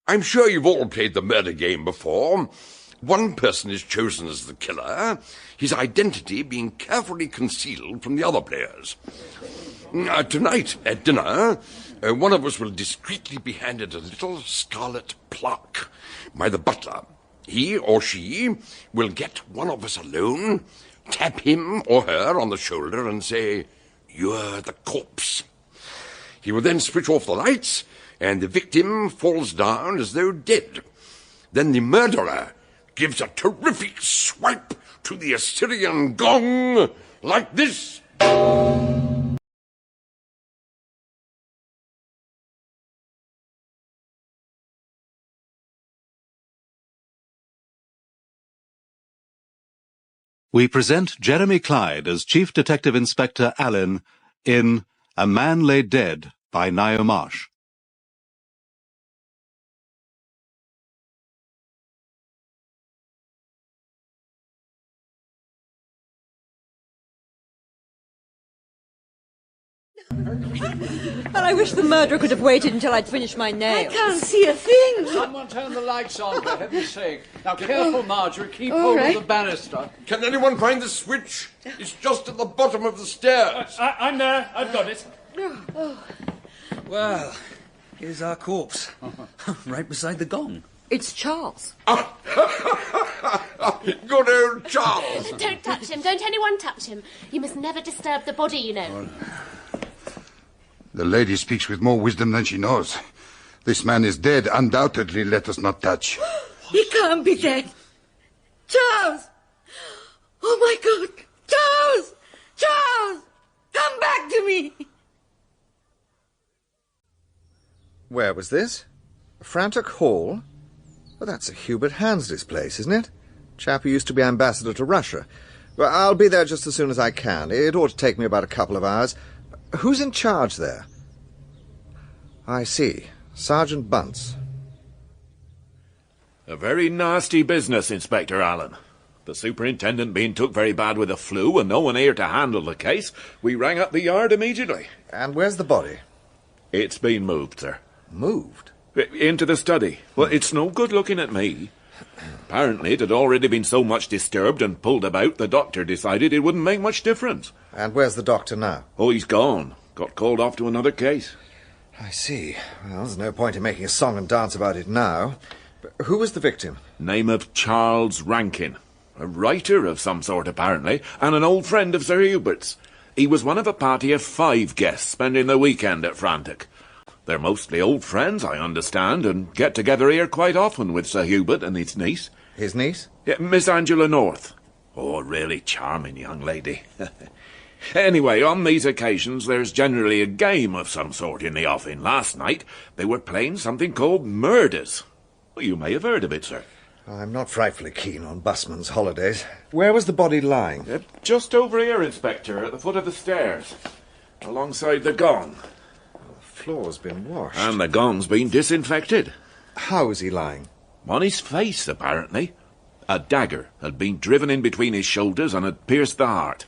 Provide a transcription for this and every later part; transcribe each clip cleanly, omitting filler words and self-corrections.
I'm sure you've all played the murder game before. One person is chosen as the killer, his identity being carefully concealed from the other players. Tonight, at dinner, one of us will discreetly be handed a little scarlet plaque by the butler. He or she will get one of us alone, tap him or her on the shoulder and say, "You're the corpse." He will then switch off the lights, and the victim falls down as though dead. Then the murderer gives a terrific swipe to the Assyrian gong, like this. We present Jeremy Clyde as Chief Detective Inspector Alleyn in A Man Lay Dead by Niall Marsh. Well, I wish the murderer could have waited until I'd finished my nails. I can't see a thing. Someone turn the lights on, for heaven's sake. Now, careful, Marjorie. Keep hold of the banister. Can anyone find the switch? It's just at the bottom of the stairs. I'm there. I've got it. Well, here's our corpse. Right beside the gong. It's Charles. Good old Charles. Don't touch him. Don't anyone touch him. You must never disturb the body, you know. The lady speaks with more wisdom than she knows. This man is dead. Undoubtedly, let us not touch. He can't be dead. Charles! Oh, my God! Charles! Charles! Come back to me! Where was this? Frantic Hall? Well, that's Hubert Handesley's place, isn't it? Chap who used to be ambassador to Russia. Well, I'll be there just as soon as I can. It ought to take me about a couple of hours. Who's in charge there? I see. Sergeant Bunce. A very nasty business, Inspector Alleyn. The superintendent being took very bad with the flu and no one here to handle the case, we rang up the yard immediately. And where's the body? It's been moved, sir. Moved? Into the study. Well, it's no good looking at me. Apparently it had already been so much disturbed and pulled about, the doctor decided it wouldn't make much difference. And where's the doctor now? Oh, he's gone. Got called off to another case. I see. Well, there's no point in making a song and dance about it now. But who was the victim? Name of Charles Rankin. A writer of some sort, apparently, and an old friend of Sir Hubert's. He was one of a party of 5 guests spending the weekend at Frantic. They're mostly old friends, I understand, and get together here quite often with Sir Hubert and his niece. His niece? Yeah, Miss Angela North. Oh, a really charming young lady. Anyway, on these occasions, there's generally a game of some sort in the offing. Last night, they were playing something called Murders. Well, you may have heard of it, sir. I'm not frightfully keen on busman's holidays. Where was the body lying? Just over here, Inspector, at the foot of the stairs, alongside the gong. The floor's been washed. And the gong's been disinfected. How is he lying? On his face, apparently. A dagger had been driven in between his shoulders and had pierced the heart.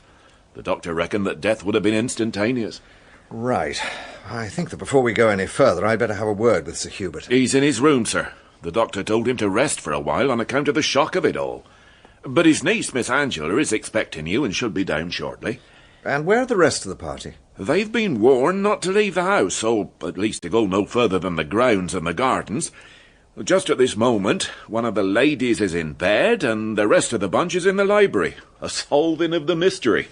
The doctor reckoned that death would have been instantaneous. Right. I think that before we go any further, I'd better have a word with Sir Hubert. He's in his room, sir. The doctor told him to rest for a while on account of the shock of it all. But his niece, Miss Angela, is expecting you and should be down shortly. And where are the rest of the party? They've been warned not to leave the house, or at least to go no further than the grounds and the gardens. Just at this moment, one of the ladies is in bed, and the rest of the bunch is in the library. A solving of the mystery.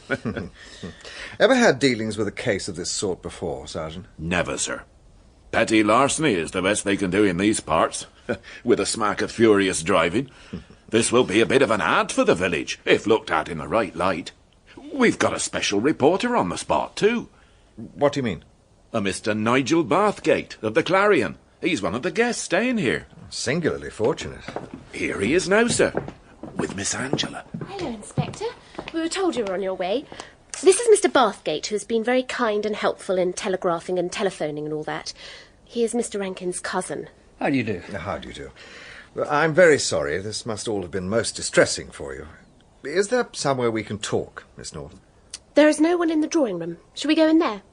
Ever had dealings with a case of this sort before, Sergeant? Never, sir. Petty larceny is the best they can do in these parts, with a smack of furious driving. This will be a bit of an ad for the village, if looked at in the right light. We've got a special reporter on the spot, too. What do you mean? A Mr. Nigel Bathgate, of the Clarion. He's one of the guests staying here. Singularly fortunate. Here he is now, sir, with Miss Angela. Hello, Inspector. We were told you were on your way. This is Mr. Bathgate, who has been very kind and helpful in telegraphing and telephoning and all that. He is Mr. Rankin's cousin. How do you do? How do you do? Well, I'm very sorry. This must all have been most distressing for you. Is there somewhere we can talk, Miss Norton? There is no one in the drawing room. Shall we go in there?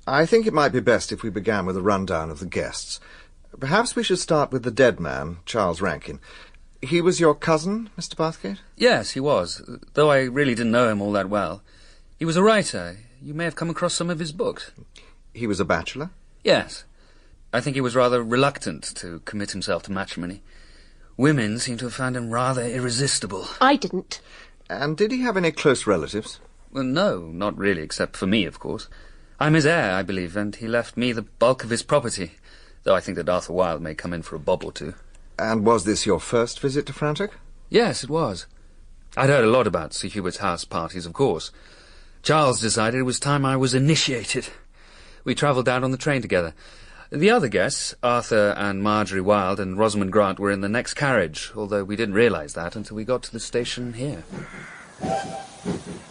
I think it might be best if we began with a rundown of the guests. Perhaps we should start with the dead man, Charles Rankin. He was your cousin, Mr. Bathgate? Yes, he was, though I really didn't know him all that well. He was a writer. You may have come across some of his books. He was a bachelor? Yes. I think he was rather reluctant to commit himself to matrimony. Women seem to have found him rather irresistible. I didn't. And did he have any close relatives? Well, no, not really, except for me, of course. I'm his heir, I believe, and he left me the bulk of his property, though I think that Arthur Wilde may come in for a bob or two. And was this your first visit to Frantic? Yes, it was. I'd heard a lot about Sir Hubert's house parties, of course. Charles decided it was time I was initiated. We travelled down on the train together. The other guests, Arthur and Marjorie Wilde and Rosamond Grant, were in the next carriage, although we didn't realise that until we got to the station here.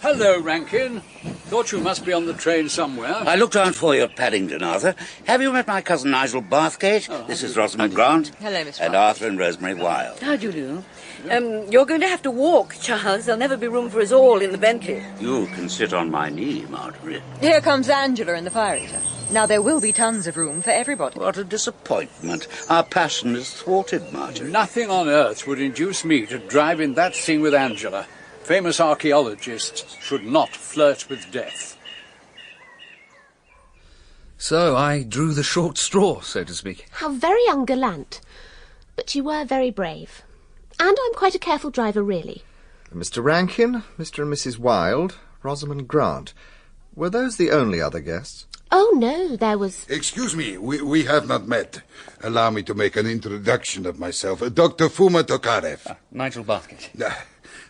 Hello, Rankin. Thought you must be on the train somewhere. I looked out for you at Paddington, Arthur. Have you met my cousin Nigel Bathgate? This is Rosamond Grant. Hello, Miss And Bathgate. Arthur and Rosemary Wilde. How do you do? You're going to have to walk, Charles. There'll never be room for us all in the Bentley. You can sit on my knee, Marjorie. Here comes Angela in the fire eater. Now there will be tons of room for everybody. What a disappointment. Our passion is thwarted, Marjorie. Nothing on earth would induce me to drive in that scene with Angela. Famous archaeologists should not flirt with death. So I drew the short straw, so to speak. How very ungallant. But you were very brave. And I'm quite a careful driver, really. Mr. Rankin, Mr. and Mrs. Wilde, Rosamond Grant. Were those the only other guests? Oh, no, there was... Excuse me, we have not met. Allow me to make an introduction of myself. Dr. Fuma Tokarev. Nigel Bathgate.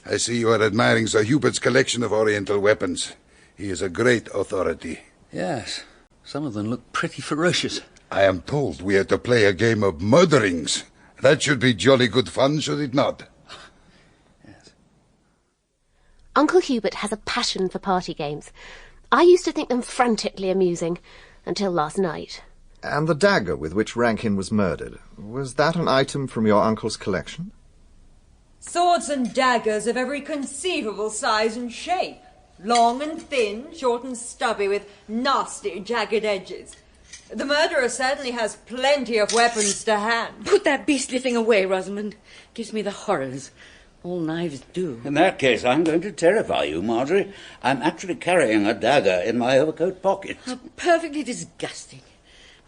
I see you are admiring Sir Hubert's collection of Oriental weapons. He is a great authority. Yes, some of them look pretty ferocious. I am told we are to play a game of murderings. That should be jolly good fun, should it not? Yes. Uncle Hubert has a passion for party games. I used to think them frantically amusing, until last night. And the dagger with which Rankin was murdered, was that an item from your uncle's collection? Swords and daggers of every conceivable size and shape. Long and thin, short and stubby, with nasty, jagged edges. The murderer certainly has plenty of weapons to hand. Put that beastly thing away, Rosamond. Gives me the horrors. All knives do. In that case, I'm going to terrify you, Marjorie. I'm actually carrying a dagger in my overcoat pocket. How perfectly disgusting.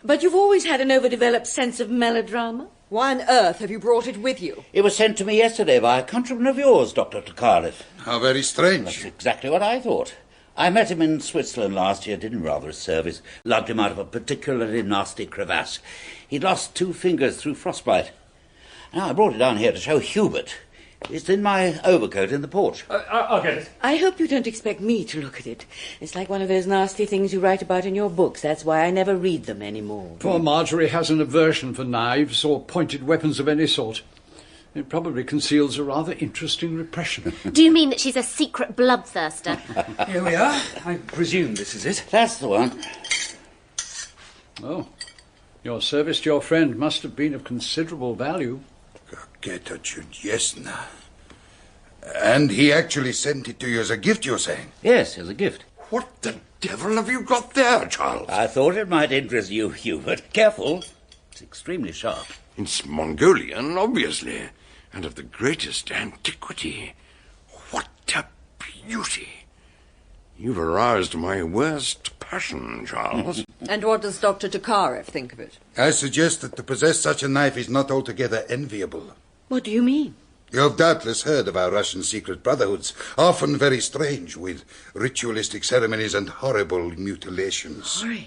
But you've always had an overdeveloped sense of melodrama. Why on earth have you brought it with you? It was sent to me yesterday by a countryman of yours, Dr. Tokarev. How very strange. That's exactly what I thought. I met him in Switzerland last year, did him rather a service, lugged him out of a particularly nasty crevasse. He'd lost 2 fingers through frostbite. Now, I brought it down here to show Hubert. It's in my overcoat in the porch. I'll get it. I hope you don't expect me to look at it. It's like one of those nasty things you write about in your books. That's why I never read them anymore. Poor Marjorie has an aversion for knives or pointed weapons of any sort. It probably conceals a rather interesting repression. Do you mean that she's a secret bloodthirster? Here we are. I presume this is it. That's the one. Oh, your service to your friend must have been of considerable value. And he actually sent it to you as a gift, you're saying? Yes, as a gift. What the devil have you got there, Charles? I thought it might interest you, Hubert. Careful. It's extremely sharp. It's Mongolian, obviously, and of the greatest antiquity. What a beauty! You've aroused my worst passion, Charles. And what does Dr. Tokarev think of it? I suggest that to possess such a knife is not altogether enviable. What do you mean? You have doubtless heard of our Russian secret brotherhoods, often very strange, with ritualistic ceremonies and horrible mutilations. Horrid.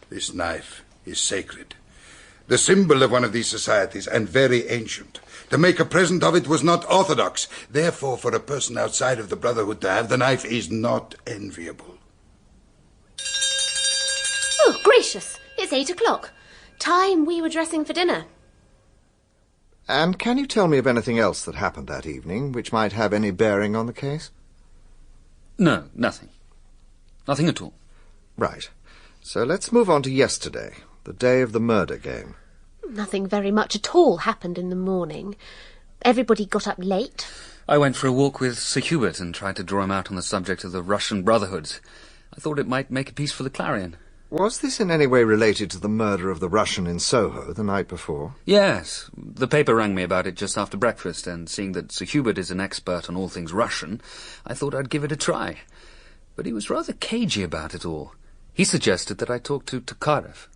This knife is sacred, the symbol of one of these societies, and very ancient. To make a present of it was not orthodox. Therefore, for a person outside of the Brotherhood to have the knife is not enviable. Oh, gracious! It's 8 o'clock. Time we were dressing for dinner. And can you tell me of anything else that happened that evening which might have any bearing on the case? No, nothing. Nothing at all. Right. So let's move on to yesterday, the day of the murder game. Nothing very much at all happened in the morning. Everybody got up late. I went for a walk with Sir Hubert and tried to draw him out on the subject of the Russian Brotherhoods. I thought it might make a piece for the Clarion. Was this in any way related to the murder of the Russian in Soho the night before? Yes. The paper rang me about it just after breakfast, and seeing that Sir Hubert is an expert on all things Russian, I thought I'd give it a try. But he was rather cagey about it all. He suggested that I talk to Tokarev.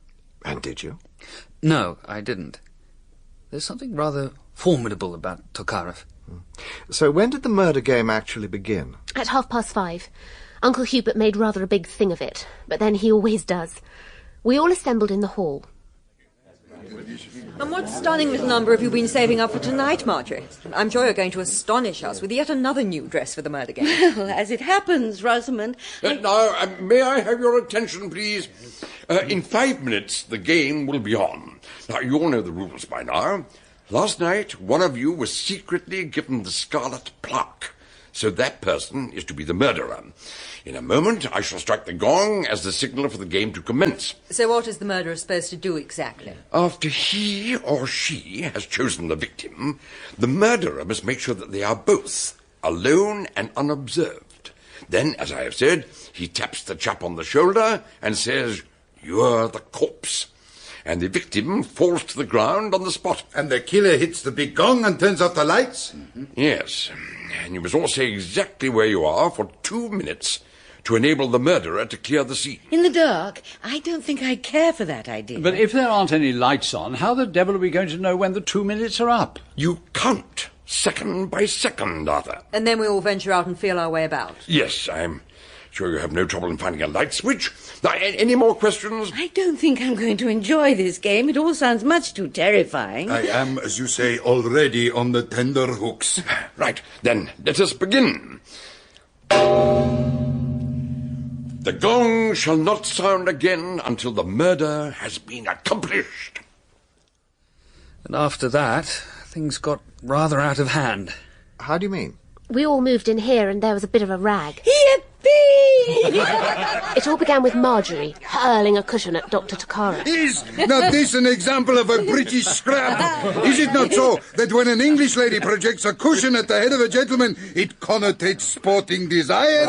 And did you? No, I didn't. There's something rather formidable about Tokarev. So when did the murder game actually begin? At 5:30. Uncle Hubert made rather a big thing of it, but then he always does. We all assembled in the hall. And what stunning little number have you been saving up for tonight, Marjorie? I'm sure you're going to astonish us with yet another new dress for the murder game. Well, as it happens, Rosamond... Now, may I have your attention, please? In 5 minutes, the game will be on. Now, you all know the rules by now. Last night, one of you was secretly given the scarlet plaque, so that person is to be the murderer. In a moment, I shall strike the gong as the signal for the game to commence. So what is the murderer supposed to do exactly? After he or she has chosen the victim, the murderer must make sure that they are both alone and unobserved. Then, as I have said, he taps the chap on the shoulder and says, "You're the corpse." And the victim falls to the ground on the spot. And the killer hits the big gong and turns off the lights? Mm-hmm. Yes. And you must all say exactly where you are for 2 minutes to enable the murderer to clear the scene. In the dark? I don't think I care for that idea. But if there aren't any lights on, how the devil are we going to know when the 2 minutes are up? You count second by second, Arthur. And then we all venture out and feel our way about. Yes, I'm sure you have no trouble in finding a light switch. Now, any more questions? I don't think I'm going to enjoy this game. It all sounds much too terrifying. I am, as you say, already on the tender hooks. Right, then let us begin. The gong shall not sound again until the murder has been accomplished. And after that, things got rather out of hand. How do you mean? We all moved in here and there was a bit of a rag. Yippee! It all began with Marjorie hurling a cushion at Dr. Tokarev. Is not this an example of a British scrap? Is it not so that when an English lady projects a cushion at the head of a gentleman, it connotates sporting desire?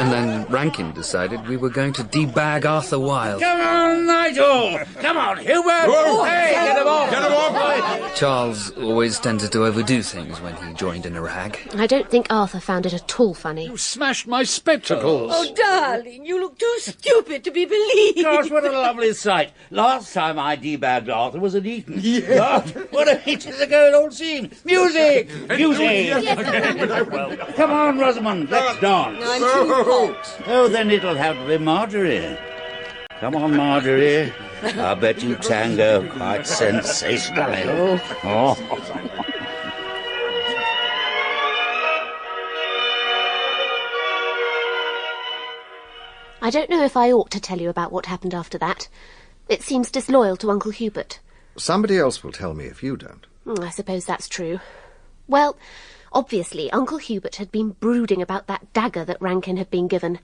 And then Rankin decided we were going to debag Arthur Wilde. Come on, Nigel! Come on, Hubert! Whoa. Hey, get him off! Get him off! Charles always tended to overdo things when he joined in a rag. I don't think Arthur found it at all funny. You smashed my spectacles. Oh, darling, you look too stupid to be believed. Gosh, what a lovely sight. Last time I debagged Arthur was at Eton. Yeah. Gosh, what a hit is the good old scene. Music! Music! Come on, Rosamond, let's dance. I'm too hot. Oh, then it'll have to be Marjorie. Come on, Marjorie. I bet you tango quite sensationally. Oh. I don't know if I ought to tell you about what happened after that. It seems disloyal to Uncle Hubert. Somebody else will tell me if you don't. I suppose that's true. Well, obviously, Uncle Hubert had been brooding about that dagger that Rankin had been given,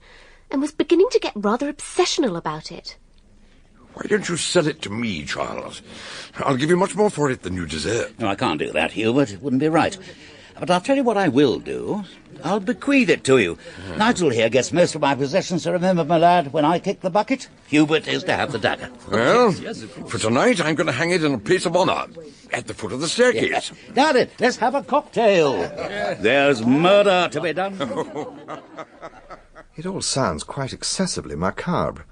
and was beginning to get rather obsessional about it. Why don't you sell it to me, Charles? I'll give you much more for it than you deserve. No, I can't do that, Hubert. It wouldn't be right. But I'll tell you what I will do. I'll bequeath it to you. Nigel here gets most of my possessions, so remember, my lad, when I kick the bucket, Hubert is to have the dagger. Well, for tonight, I'm going to hang it in a place of honour, at the foot of the staircase. Now then, let's have a cocktail. There's murder to be done. It all sounds quite excessively macabre.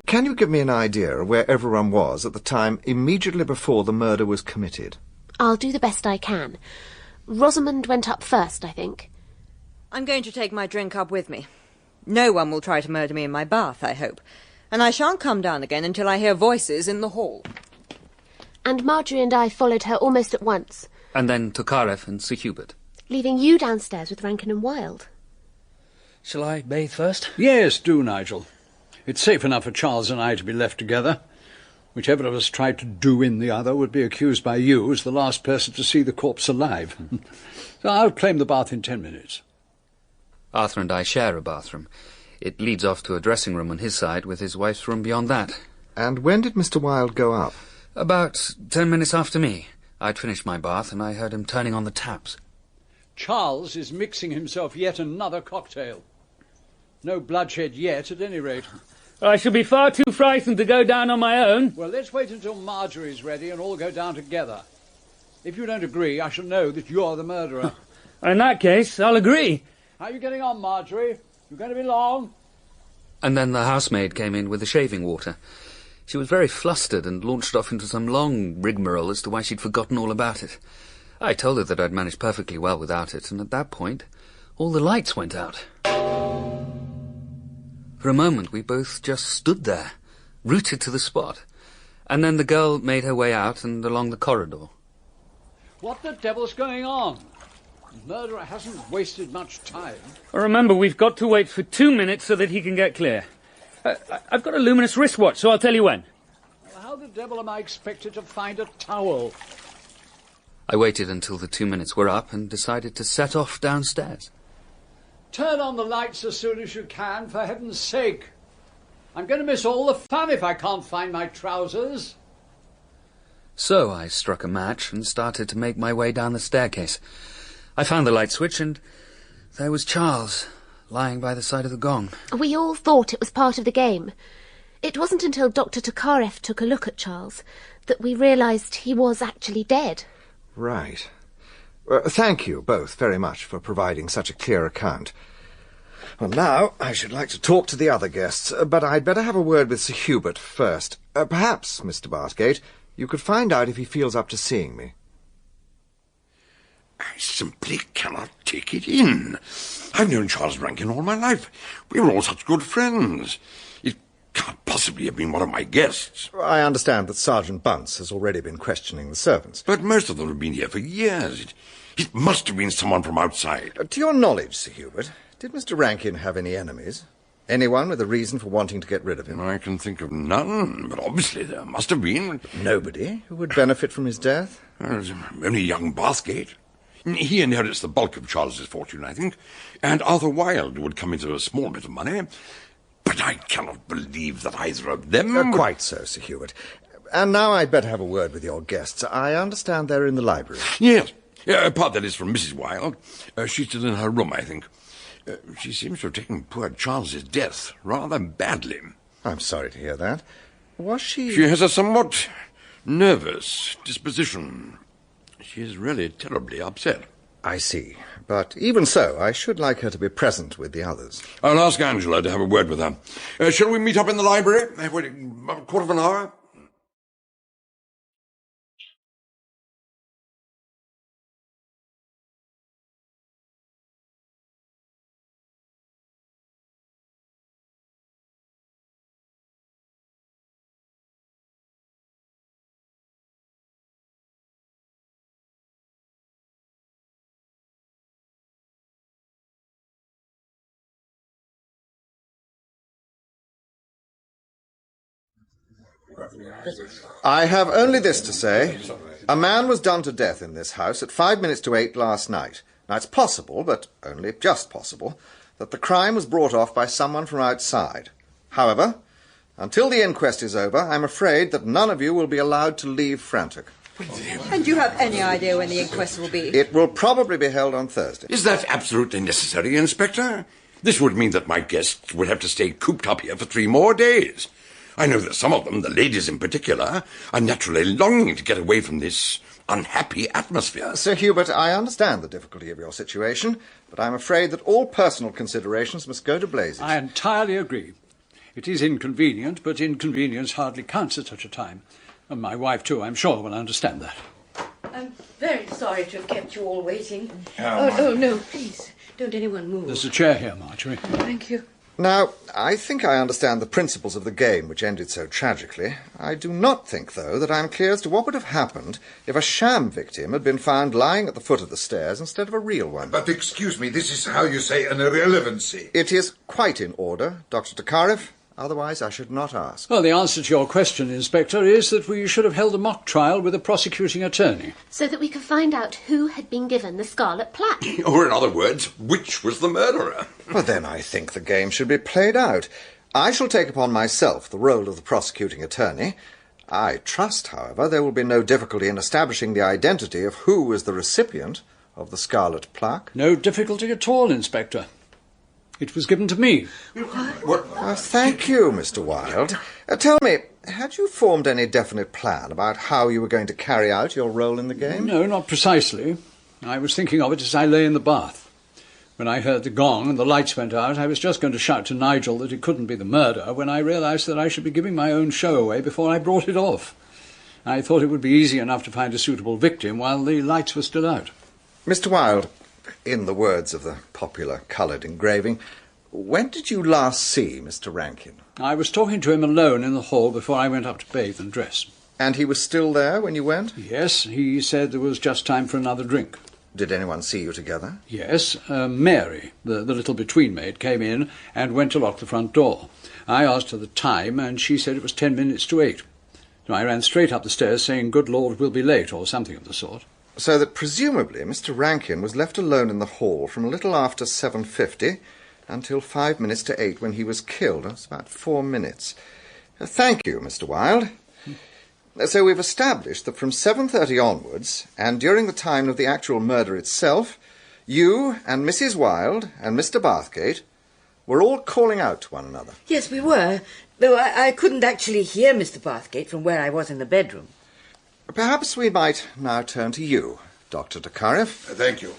Can you give me an idea of where everyone was at the time immediately before the murder was committed? I'll do the best I can. Rosamond went up first, I think. I'm going to take my drink up with me. No one will try to murder me in my bath, I hope. And I shan't come down again until I hear voices in the hall. And Marjorie and I followed her almost at once. And then Tokarev and Sir Hubert. Leaving you downstairs with Rankin and Wilde. Shall I bathe first? Yes, do, Nigel. It's safe enough for Charles and I to be left together. Whichever of us tried to do in the other would be accused by you as the last person to see the corpse alive. So I'll claim the bath in 10 minutes. Arthur and I share a bathroom. It leads off to a dressing room on his side, with his wife's room beyond that. And when did Mr. Wilde go up? About 10 minutes after me. I'd finished my bath, and I heard him turning on the taps. Charles is mixing himself yet another cocktail. No bloodshed yet, at any rate. I shall be far too frightened to go down on my own. Well, let's wait until Marjorie's ready and all go down together. If you don't agree, I shall know that you're the murderer. In that case, I'll agree. How are you getting on, Marjorie? You going to be long? And then the housemaid came in with the shaving water. She was very flustered and launched off into some long rigmarole as to why she'd forgotten all about it. I told her that I'd managed perfectly well without it, and at that point, all the lights went out. For a moment, we both just stood there, rooted to the spot. And then the girl made her way out and along the corridor. What the devil's going on? The murderer hasn't wasted much time. Remember, we've got to wait for 2 minutes so that he can get clear. I've got a luminous wristwatch, so I'll tell you when. Well, how the devil am I expected to find a towel? I waited until the 2 minutes were up and decided to set off downstairs. Turn on the lights as soon as you can, for heaven's sake. I'm going to miss all the fun if I can't find my trousers. So I struck a match and started to make my way down the staircase. I found the light switch and there was Charles, lying by the side of the gong. We all thought it was part of the game. It wasn't until Dr. Tokarev took a look at Charles that we realised he was actually dead. Right. Thank you both very much for providing such a clear account. Well, now I should like to talk to the other guests, but I'd better have a word with Sir Hubert first. Perhaps, Mr. Bathgate, you could find out if he feels up to seeing me. I simply cannot take it in. I've known Charles Rankin all my life. We were all such good friends. It can't possibly have been one of my guests. I understand that Sergeant Bunce has already been questioning the servants. But most of them have been here for years. It must have been someone from outside. To your knowledge, Sir Hubert, did Mr. Rankin have any enemies? Anyone with a reason for wanting to get rid of him? I can think of none, but obviously there must have been. Nobody who would benefit from his death? Only young Bathgate. He inherits the bulk of Charles's fortune, I think, and Arthur Wilde would come into a small bit of money. But I cannot believe that either of them... Quite so, Sir Hubert. And now I'd better have a word with your guests. I understand they're in the library. Yes. Part that is from Mrs. Wilde. She's still in her room, I think. She seems to have taken poor Charles's death rather badly. I'm sorry to hear that. Was she... She has a somewhat nervous disposition. She is really terribly upset. I see. But even so, I should like her to be present with the others. I'll ask Angela to have a word with her. Shall we meet up in the library? I've waited about a quarter of an hour. I have only this to say. A man was done to death in this house at 8:05 last night. Now, it's possible, but only just possible, that the crime was brought off by someone from outside. However, until the inquest is over, I'm afraid that none of you will be allowed to leave Frantic. And do you have any idea when the inquest will be? It will probably be held on Thursday. Is that absolutely necessary, Inspector? This would mean that my guests would have to stay cooped up here for 3 more days. I know that some of them, the ladies in particular, are naturally longing to get away from this unhappy atmosphere. Sir Hubert, I understand the difficulty of your situation, but I'm afraid that all personal considerations must go to blazes. I entirely agree. It is inconvenient, but inconvenience hardly counts at such a time. And my wife, too, I'm sure, will understand that. I'm very sorry to have kept you all waiting. Oh, no, please, don't anyone move. There's a chair here, Marjorie. Thank you. Now, I think I understand the principles of the game which ended so tragically. I do not think, though, that I'm clear as to what would have happened if a sham victim had been found lying at the foot of the stairs instead of a real one. But excuse me, this is how you say an irrelevancy. It is quite in order, Dr. Tokarev. Otherwise, I should not ask. Well, the answer to your question, Inspector, is that we should have held a mock trial with a prosecuting attorney. So that we could find out who had been given the scarlet plaque. Or, in other words, which was the murderer? Well, then I think the game should be played out. I shall take upon myself the role of the prosecuting attorney. I trust, however, there will be no difficulty in establishing the identity of who was the recipient of the scarlet plaque. No difficulty at all, Inspector. It was given to me. What? Thank you, Mr. Wilde. Tell me, had you formed any definite plan about how you were going to carry out your role in the game? No, not precisely. I was thinking of it as I lay in the bath. When I heard the gong and the lights went out, I was just going to shout to Nigel that it couldn't be the murder when I realised that I should be giving my own show away before I brought it off. I thought it would be easy enough to find a suitable victim while the lights were still out. Mr. Wilde, in the words of the popular coloured engraving, when did you last see Mr. Rankin? I was talking to him alone in the hall before I went up to bathe and dress. And he was still there when you went? Yes, he said there was just time for another drink. Did anyone see you together? Yes, Mary, the little between-maid, came in and went to lock the front door. I asked her the time, and she said it was 10 minutes to 8. So I ran straight up the stairs saying, "Good Lord, we'll be late," or something of the sort. So that presumably Mr. Rankin was left alone in the hall from a little after 7:50 until 5 minutes to 8 when he was killed. That's about 4 minutes. Thank you, Mr. Wilde. So we've established that from 7:30 onwards, and during the time of the actual murder itself, you and Mrs. Wilde and Mr. Bathgate were all calling out to one another. Yes, we were, though I couldn't actually hear Mr. Bathgate from where I was in the bedroom. Perhaps we might now turn to you, Dr. Tokarev. Thank you.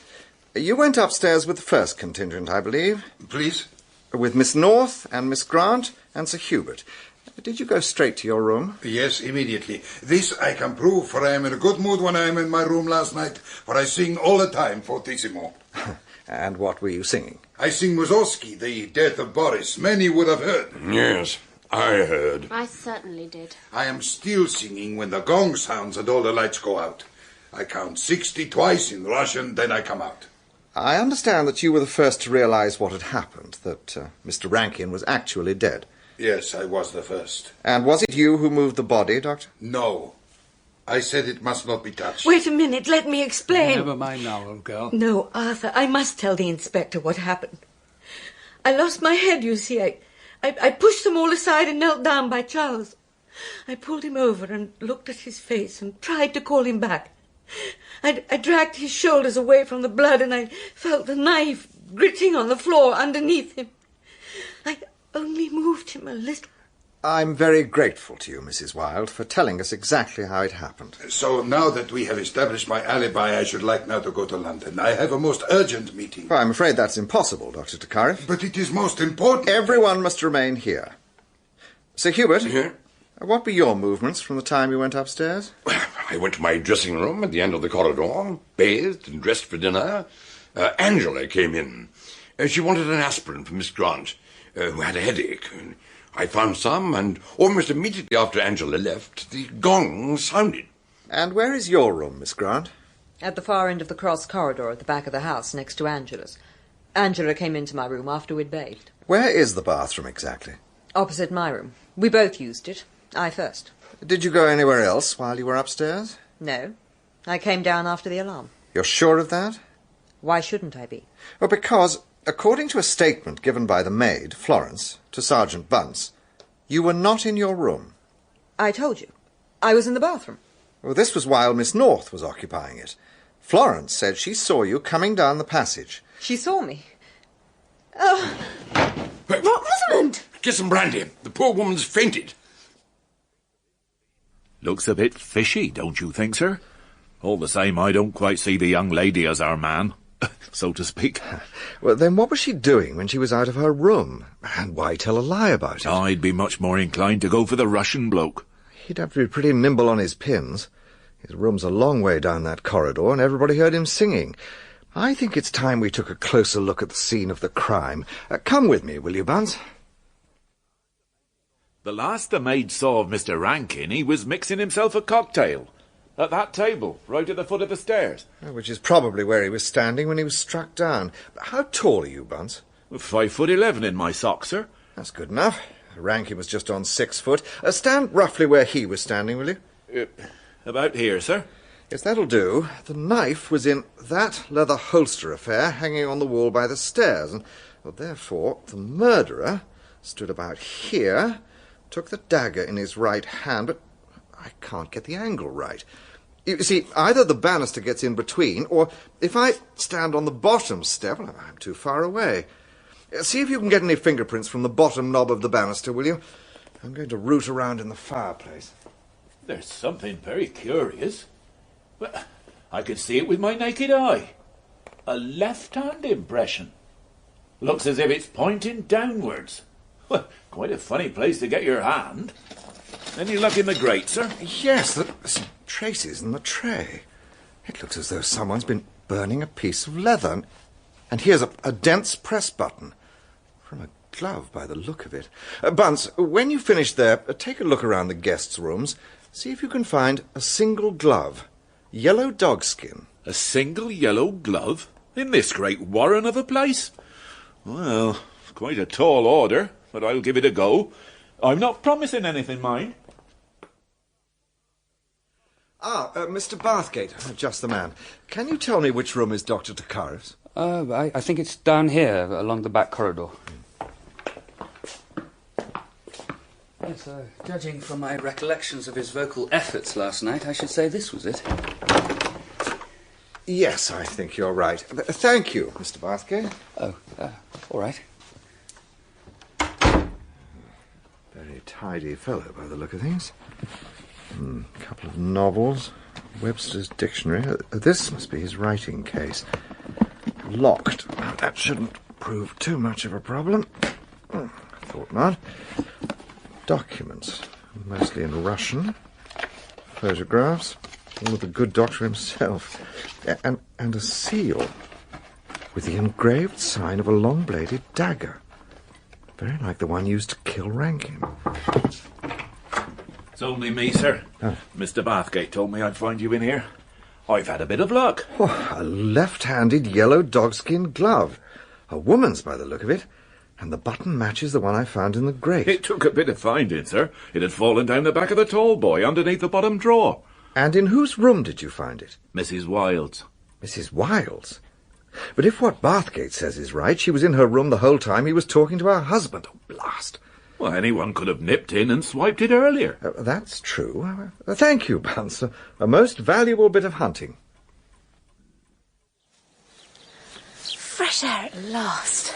You went upstairs with the first contingent, I believe. Please? With Miss North and Miss Grant and Sir Hubert. Did you go straight to your room? Yes, immediately. This I can prove, for I am in a good mood when I am in my room last night, for I sing all the time fortissimo. And what were you singing? I sing Mussorgsky, The Death of Boris. Many would have heard. Yes, I heard. I certainly did. I am still singing when the gong sounds and all the lights go out. I count 60 twice in Russian, then I come out. I understand that you were the first to realise what had happened, that Mr. Rankin was actually dead. Yes, I was the first. And was it you who moved the body, Doctor? No. I said it must not be touched. Wait a minute, let me explain. Never mind now, old girl. No, Arthur, I must tell the inspector what happened. I lost my head, you see. I pushed them all aside and knelt down by Charles. I pulled him over and looked at his face and tried to call him back. I dragged his shoulders away from the blood and I felt the knife gritting on the floor underneath him. I only moved him a little. I'm very grateful to you, Mrs. Wilde, for telling us exactly how it happened. So now that we have established my alibi, I should like now to go to London. I have a most urgent meeting. Well, I'm afraid that's impossible, Dr. Tokarev. But it is most important. Everyone must remain here. Sir Hubert, Yeah? what were your movements from the time you went upstairs? I went to my dressing room at the end of the corridor, bathed and dressed for dinner. Angela came in. She wanted an aspirin for Miss Grant, who had a headache. I found some, and almost immediately after Angela left, the gong sounded. And where is your room, Miss Grant? At the far end of the cross corridor at the back of the house, next to Angela's. Angela came into my room after we'd bathed. Where is the bathroom exactly? Opposite my room. We both used it. I first. Did you go anywhere else while you were upstairs? No. I came down after the alarm. You're sure of that? Why shouldn't I be? Well, because, according to a statement given by the maid, Florence, to Sergeant Bunce, you were not in your room. I told you. I was in the bathroom. Well, this was while Miss North was occupying it. Florence said she saw you coming down the passage. She saw me. Oh, Rosamond! Get some brandy. The poor woman's fainted. Looks a bit fishy, don't you think, sir? All the same, I don't quite see the young lady as our man, so to speak. Well, then what was she doing when she was out of her room? And why tell a lie about it? I'd be much more inclined to go for the Russian bloke. He'd have to be pretty nimble on his pins. His room's a long way down that corridor, and everybody heard him singing. I think it's time we took a closer look at the scene of the crime. Come with me, will you, Bunce? The last the maid saw of Mr. Rankin, he was mixing himself a cocktail. At that table, right at the foot of the stairs. Which is probably where he was standing when he was struck down. How tall are you, Bunce? 5'11" in my socks, sir. That's good enough. Rankin was just on 6 foot. Stand roughly where he was standing, will you? About here, sir. Yes, that'll do. The knife was in that leather holster affair hanging on the wall by the stairs, and therefore the murderer stood about here, took the dagger in his right hand, but I can't get the angle right. You see, either the banister gets in between, or if I stand on the bottom step, well, I'm too far away. See if you can get any fingerprints from the bottom knob of the banister, will you? I'm going to root around in the fireplace. There's something very curious. Well, I can see it with my naked eye. A left-hand impression. Looks as if it's pointing downwards. Well, quite a funny place to get your hand. Any luck in the grate, sir? Yes, there's some traces in the tray. It looks as though someone's been burning a piece of leather. And here's a dense press button. From a glove, by the look of it. Bunce, when you finish there, take a look around the guests' rooms. See if you can find a single glove. Yellow dogskin. A single yellow glove? In this great warren of a place? Well, quite a tall order, but I'll give it a go. I'm not promising anything, mind. Mr. Bathgate, just the man. Can you tell me which room is Dr. Tokarev's? I think it's down here, along the back corridor. Yes, judging from my recollections of his vocal efforts last night, I should say this was it. Yes, I think you're right. Thank you, Mr. Bathgate. Oh, all right. Very tidy fellow, by the look of things. A couple of novels, Webster's Dictionary. This must be his writing case. Locked. That shouldn't prove too much of a problem. Thought not. Documents, mostly in Russian. Photographs, all of the good doctor himself. And a seal with the engraved sign of a long-bladed dagger. Very like the one used to kill Rankin. It's only me, sir. Oh. Mr. Bathgate told me I'd find you in here. I've had a bit of luck. Oh, a left-handed yellow dogskin glove. A woman's by the look of it. And the button matches the one I found in the grate. It took a bit of finding, sir. It had fallen down the back of the tall boy underneath the bottom drawer. And in whose room did you find it? Mrs. Wilde's. Mrs. Wilde's? But if what Bathgate says is right, she was in her room the whole time he was talking to her husband. Oh, blast. Well, anyone could have nipped in and swiped it earlier. That's true. Thank you, Bunce. A most valuable bit of hunting. Fresh air at last.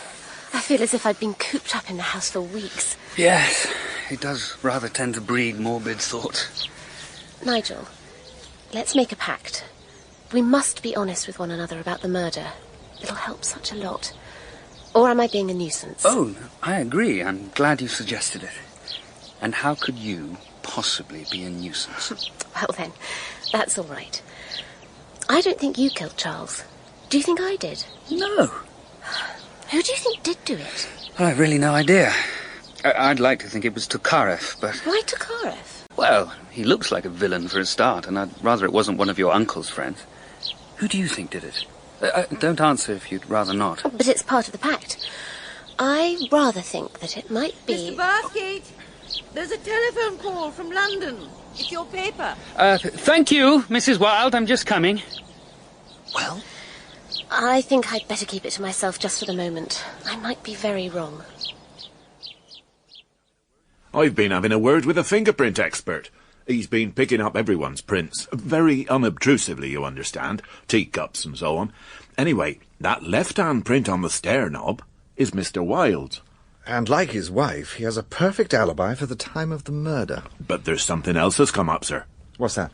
I feel as if I'd been cooped up in the house for weeks. Yes, it does rather tend to breed morbid thoughts. Nigel, let's make a pact. We must be honest with one another about the murder. It'll help such a lot. Or am I being a nuisance? Oh, I agree. I'm glad you suggested it. And how could you possibly be a nuisance? Well then, that's all right. I don't think you killed Charles. Do you think I did? No. Who do you think did do it? Well, I've really no idea. I'd like to think it was Tokarev, but... Why Tokarev? Well, he looks like a villain for a start, and I'd rather it wasn't one of your uncle's friends. Who do you think did it? Don't answer if you'd rather not. Oh, but it's part of the pact. I rather think that it might be... Mr. Bathgate, there's a telephone call from London. It's your paper. Thank you, Mrs. Wilde. I'm just coming. Well? I think I'd better keep it to myself just for the moment. I might be very wrong. I've been having a word with a fingerprint expert. He's been picking up everyone's prints, very unobtrusively, you understand, teacups and so on. Anyway, that left-hand print on the stair knob is Mr. Wilde's. And like his wife, he has a perfect alibi for the time of the murder. But there's something else has come up, sir. What's that?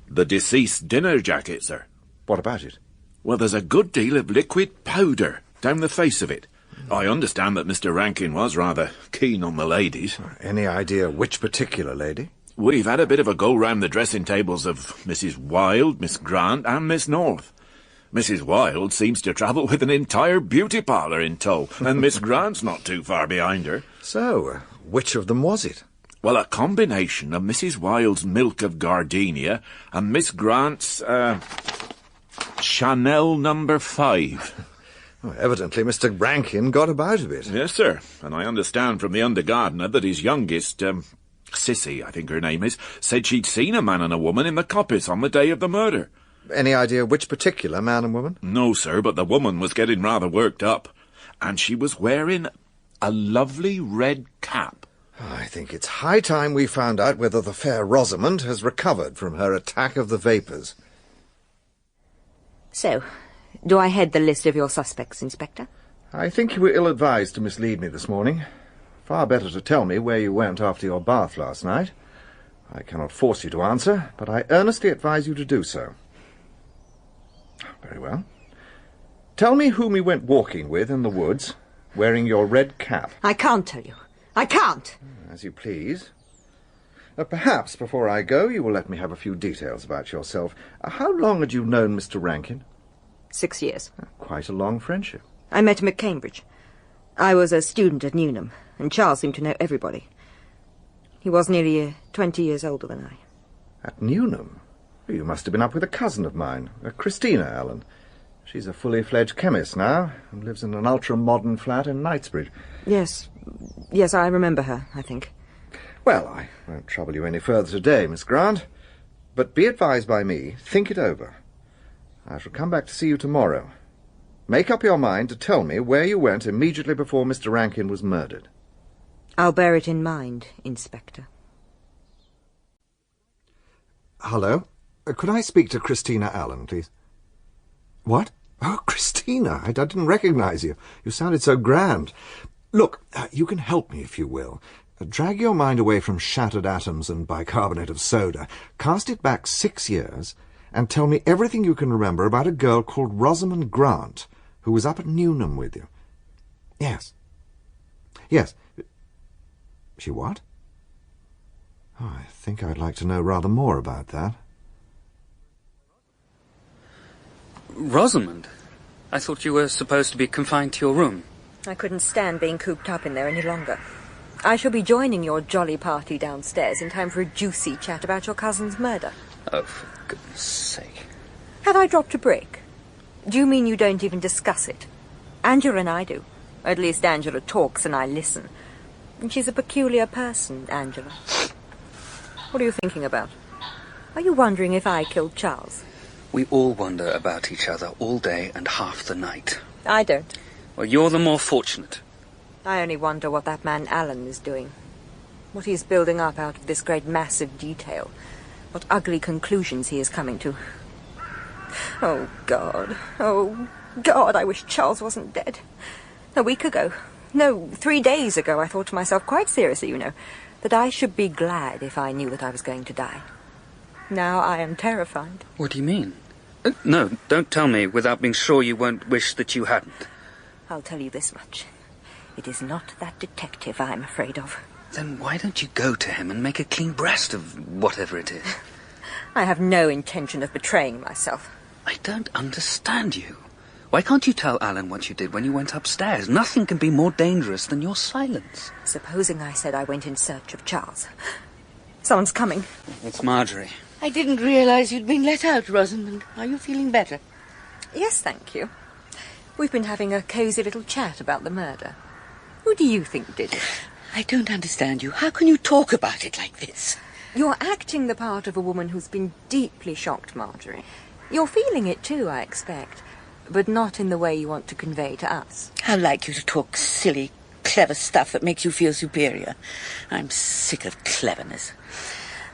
The deceased's dinner jacket, sir. What about it? Well, there's a good deal of liquid powder down the face of it. I understand that Mr. Rankin was rather keen on the ladies. Any idea which particular lady? We've had a bit of a go round the dressing tables of Mrs. Wilde, Miss Grant, and Miss North. Mrs. Wilde seems to travel with an entire beauty parlour in tow, and Miss Grant's not too far behind her. So, which of them was it? Well, a combination of Mrs. Wilde's milk of gardenia and Miss Grant's, Chanel No. 5. Well, evidently Mr. Rankin got about a bit. Yes, sir, and I understand from the undergardener that his youngest, Sissy, I think her name is, said she'd seen a man and a woman in the coppice on the day of the murder. Any idea which particular man and woman? No, sir, but the woman was getting rather worked up. And she was wearing a lovely red cap. I think it's high time we found out whether the fair Rosamond has recovered from her attack of the vapours. So, do I head the list of your suspects, Inspector? I think you were ill-advised to mislead me this morning. Far better to tell me where you went after your bath last night. I cannot force you to answer, but I earnestly advise you to do so. Very well. Tell me whom you went walking with in the woods, wearing your red cap. I can't tell you. I can't. As you please. Perhaps, before I go, you will let me have a few details about yourself. How long had you known Mr. Rankin? 6 years. Quite a long friendship. I met him at Cambridge. I was a student at Newnham, and Charles seemed to know everybody. He was nearly 20 years older than I. At Newnham? You must have been up with a cousin of mine, Christina Alleyn. She's a fully-fledged chemist now, and lives in an ultra-modern flat in Knightsbridge. Yes, I remember her, I think. Well, I won't trouble you any further today, Miss Grant. But be advised by me, think it over. I shall come back to see you tomorrow. Make up your mind to tell me where you went immediately before Mr. Rankin was murdered. I'll bear it in mind, Inspector. Hello? Could I speak to Christina Alleyn, please? What? Oh, Christina, I didn't recognize you. You sounded so grand. Look, you can help me if you will. Drag your mind away from shattered atoms and bicarbonate of soda, cast it back 6 years, and tell me everything you can remember about a girl called Rosamond Grant, who was up at Newnham with you. Yes. Yes. She what? Oh, I think I'd like to know rather more about that. Rosamond? I thought you were supposed to be confined to your room. I couldn't stand being cooped up in there any longer. I shall be joining your jolly party downstairs in time for a juicy chat about your cousin's murder. Oh, for goodness sake. Have I dropped a brick? Do you mean you don't even discuss it? Angela and I do. At least Angela talks and I listen. And she's a peculiar person, Angela. What are you thinking about? Are you wondering if I killed Charles? We all wonder about each other all day and half the night. I don't. Well, you're the more fortunate. I only wonder what that man Alleyn is doing. What he's building up out of this great mass of detail. What ugly conclusions he is coming to. Oh, God. Oh, God, I wish Charles wasn't dead. A week ago, no, 3 days ago, I thought to myself, quite seriously, you know, that I should be glad if I knew that I was going to die. Now I am terrified. What do you mean? No, don't tell me without being sure you won't wish that you hadn't. I'll tell you this much. It is not that detective I'm afraid of. Then why don't you go to him and make a clean breast of whatever it is? I have no intention of betraying myself. I don't understand you. Why can't you tell Alan what you did when you went upstairs? Nothing can be more dangerous than your silence. Supposing I said I went in search of Charles. Someone's coming. It's Marjorie. I didn't realize you'd been let out, Rosamond. Are you feeling better? Yes, thank you. We've been having a cosy little chat about the murder. Who do you think did it? I don't understand you. How can you talk about it like this? You're acting the part of a woman who's been deeply shocked, Marjorie. You're feeling it too, I expect, but not in the way you want to convey to us. How like you to talk silly, clever stuff that makes you feel superior. I'm sick of cleverness.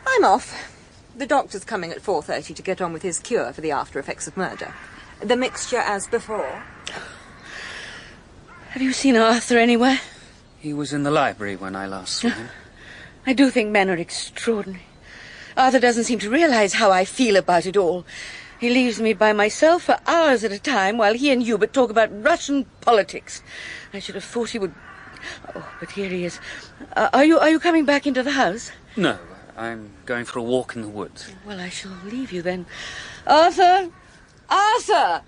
I'm off. The doctor's coming at 4:30 to get on with his cure for the after effects of murder. The mixture as before. Have you seen Arthur anywhere? He was in the library when I last saw him. I do think men are extraordinary. Arthur doesn't seem to realize how I feel about it all. He leaves me by myself for hours at a time while he and Hubert talk about Russian politics. I should have thought he would... Oh, but here he is. Are you coming back into the house? No, I'm going for a walk in the woods. Well, I shall leave you then. Arthur! Arthur!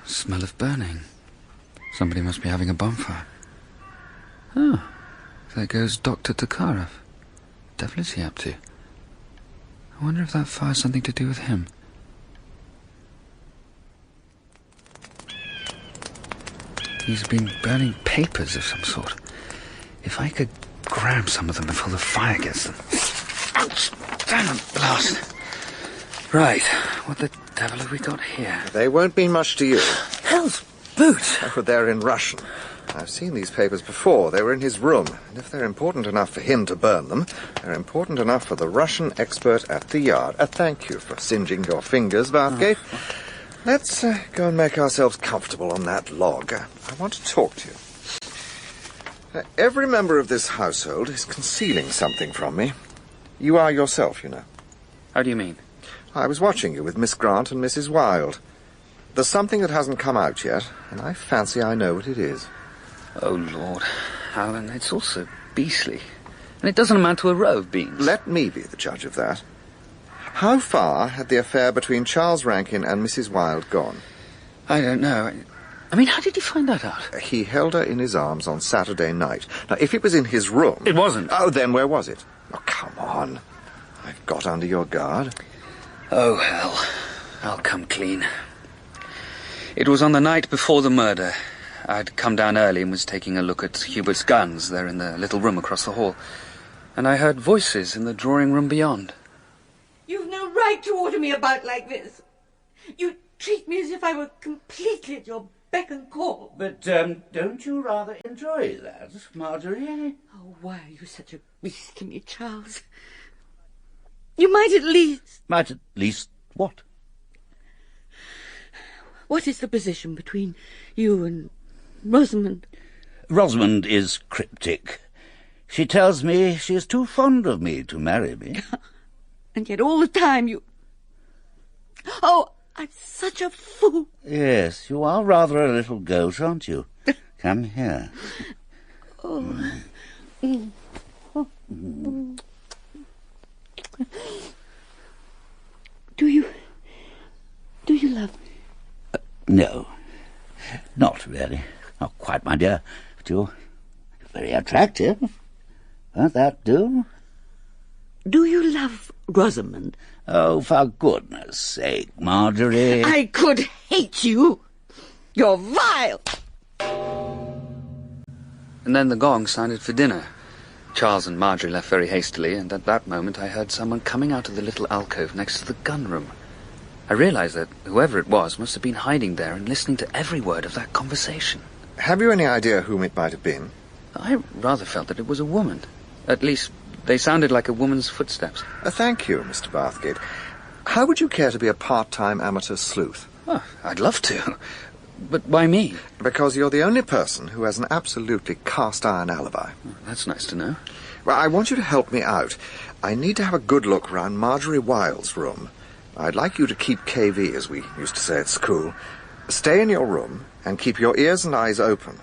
Smell of burning. Somebody must be having a bonfire. Oh, there goes Dr. Tokarev. Devil is he up to? I wonder if that fire's something to do with him. He's been burning papers of some sort. If I could grab some of them before the fire gets them. Ouch! Damn blast! Right, what the devil have we got here? They won't mean much to you. Hells! boots? Oh, they're in Russian. I've seen these papers before. They were in his room. And if they're important enough for him to burn them, they're important enough for the Russian expert at the Yard. Thank you for singeing your fingers, Bathgate. Let's go and make ourselves comfortable on that log. I want to talk to you. Every member of this household is concealing something from me. You are yourself, you know. How do you mean? I was watching you with Miss Grant and Mrs. Wilde. There's something that hasn't come out yet, and I fancy I know what it is. Oh, Lord. Alan, it's all so beastly. And it doesn't amount to a row of beans. Let me be the judge of that. How far had the affair between Charles Rankin and Mrs. Wilde gone? I don't know. I mean, how did you find that out? He held her in his arms on Saturday night. Now, if it was in his room... It wasn't. Oh, then where was it? Oh, come on. I've got under your guard. Oh, hell. I'll come clean. It was on the night before the murder. I'd come down early and was taking a look at Hubert's guns. They're in the little room across the hall. And I heard voices in the drawing room beyond. You've no right to order me about like this. You treat me as if I were completely at your beck and call. But don't you rather enjoy that, Marjorie? Oh, why are you such a beast to me, Charles? You might at least... Might at least what? What is the position between you and Rosamond? Rosamond is cryptic. She tells me she is too fond of me to marry me. And yet all the time you... Oh, I'm such a fool. Yes, you are rather a little goat, aren't you? Come here. Oh. Do you love me? No, not really. Not quite, my dear. But you're very attractive. Won't that do? Do you love Rosamond? Oh, for goodness sake, Marjorie. I could hate you. You're vile. And then the gong sounded for dinner. Charles and Marjorie left very hastily, and at that moment I heard someone coming out of the little alcove next to the gun room. I realized that whoever it was must have been hiding there and listening to every word of that conversation. Have you any idea whom it might have been? I rather felt that it was a woman. At least, they sounded like a woman's footsteps. Thank you, Mr. Bathgate. How would you care to be a part-time amateur sleuth? Oh, I'd love to. But why me? Because you're the only person who has an absolutely cast-iron alibi. Oh, that's nice to know. Well, I want you to help me out. I need to have a good look round Marjorie Wilde's room. I'd like you to keep KV, as we used to say at school. Stay in your room and keep your ears and eyes open.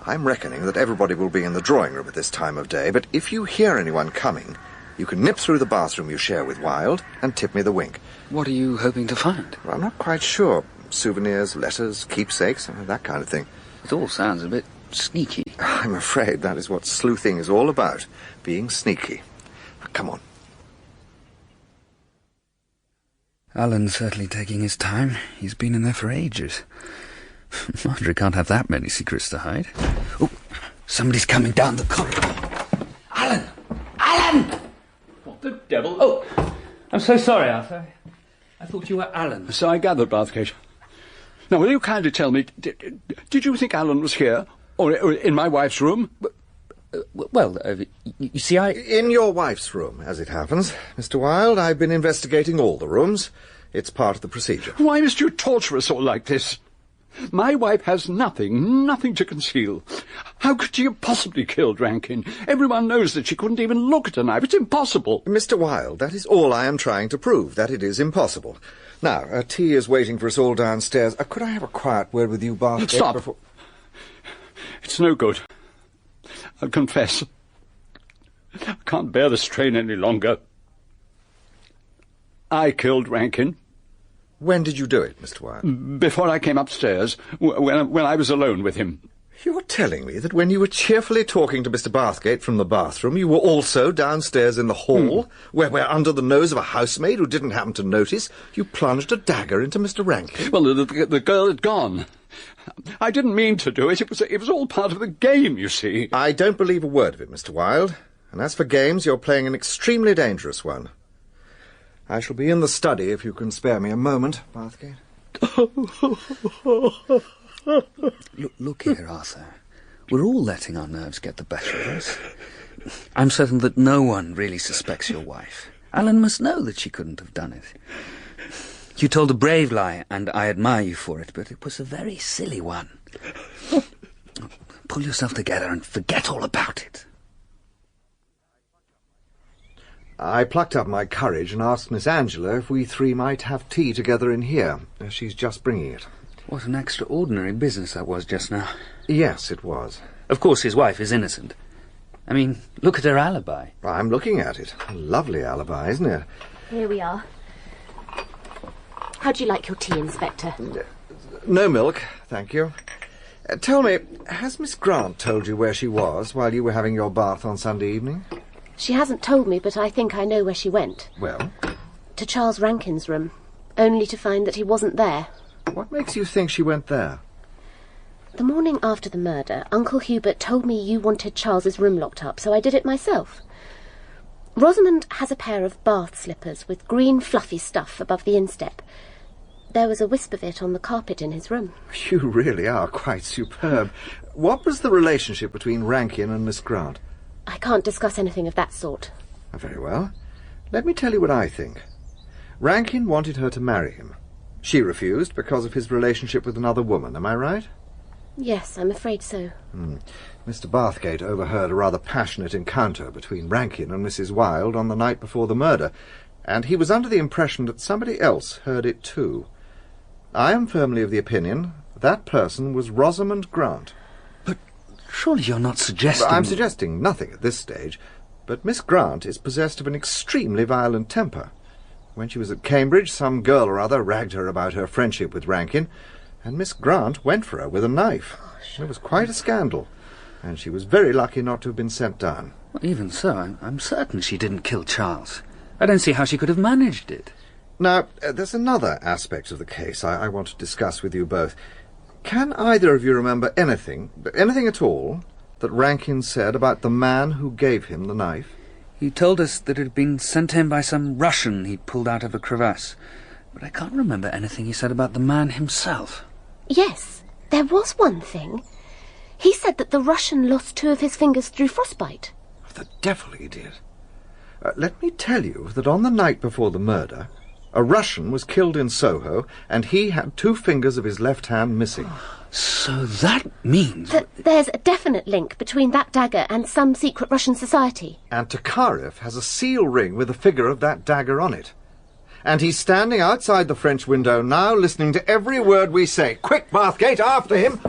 I'm reckoning that everybody will be in the drawing room at this time of day, but if you hear anyone coming, you can nip through the bathroom you share with Wilde and tip me the wink. What are you hoping to find? Well, I'm not quite sure. Souvenirs, letters, keepsakes, that kind of thing. It all sounds a bit sneaky. I'm afraid that is what sleuthing is all about, being sneaky. Come on. Alan's certainly taking his time. He's been in there for ages. Marjorie can't have that many secrets to hide. Oh, somebody's coming down the corridor. Alan! Alan! What the devil? Oh, I'm so sorry, Arthur. I thought you were Alan. So I gathered, Bathgate. Now, will you kindly tell me, did you think Alan was here? Or in my wife's room? Well, you see, In your wife's room, as it happens. Mr. Wilde, I've been investigating all the rooms. It's part of the procedure. Why must you torture us all like this? My wife has nothing to conceal. How could she have possibly killed Rankin? Everyone knows that she couldn't even look at a knife. It's impossible. Mr. Wilde, that is all I am trying to prove, that it is impossible. Now, tea is waiting for us all downstairs. Could I have a quiet word with you, Bathgate? Stop. Before... It's no good. I'll confess. I can't bear the strain any longer. I killed Rankin. When did you do it, Mr. Wilde? Before I came upstairs, when I was alone with him. You're telling me that when you were cheerfully talking to Mr. Bathgate from the bathroom, you were also downstairs in the hall, where under the nose of a housemaid who didn't happen to notice, you plunged a dagger into Mr. Rankin? Well, the girl had gone. I didn't mean to do it. It was all part of the game, you see. I don't believe a word of it, Mr. Wilde. And as for games, you're playing an extremely dangerous one. I shall be in the study if you can spare me a moment, Bathgate. Look here, Arthur. We're all letting our nerves get the better of us. I'm certain that no one really suspects your wife. Alan must know that she couldn't have done it. You told a brave lie, and I admire you for it, but it was a very silly one. Pull yourself together and forget all about it. I plucked up my courage and asked Miss Angela if we three might have tea together in here. She's just bringing it. What an extraordinary business that was just now. Yes, it was. Of course his wife is innocent. I mean, look at her alibi. I'm looking at it. A lovely alibi, isn't it? Here we are. How'd you like your tea, Inspector? No milk, thank you. Tell me, has Miss Grant told you where she was while you were having your bath on Sunday evening? She hasn't told me, but I think I know where she went. Well? To Charles Rankin's room, only to find that he wasn't there. What makes you think she went there? The morning after the murder, Uncle Hubert told me you wanted Charles's room locked up, so I did it myself. Rosamond has a pair of bath slippers with green fluffy stuff above the instep. There was a wisp of it on the carpet in his room. You really are quite superb. What was the relationship between Rankin and Miss Grant? I can't discuss anything of that sort. Very well. Let me tell you what I think. Rankin wanted her to marry him. She refused because of his relationship with another woman, am I right? Yes, I'm afraid so. Mr. Bathgate overheard a rather passionate encounter between Rankin and Mrs. Wilde on the night before the murder, and he was under the impression that somebody else heard it too. I am firmly of the opinion that person was Rosamond Grant. But surely you're not suggesting... I'm suggesting nothing at this stage, but Miss Grant is possessed of an extremely violent temper. When she was at Cambridge, some girl or other ragged her about her friendship with Rankin, and Miss Grant went for her with a knife. It was quite a scandal, and she was very lucky not to have been sent down. Well, even so, I'm certain she didn't kill Charles. I don't see how she could have managed it. Now, there's another aspect of the case I want to discuss with you both. Can either of you remember anything at all, that Rankin said about the man who gave him the knife? He told us that it had been sent to him by some Russian he'd pulled out of a crevasse. But I can't remember anything he said about the man himself. Yes, there was one thing. He said that the Russian lost 2 of his fingers through frostbite. The devil he did. Let me tell you that on the night before the murder, a Russian was killed in Soho, and he had 2 fingers of his left hand missing. So that means... that there's a definite link between that dagger and some secret Russian society. And Tokarev has a seal ring with a figure of that dagger on it. And he's standing outside the French window now, listening to every word we say. Quick, Bathgate, after him!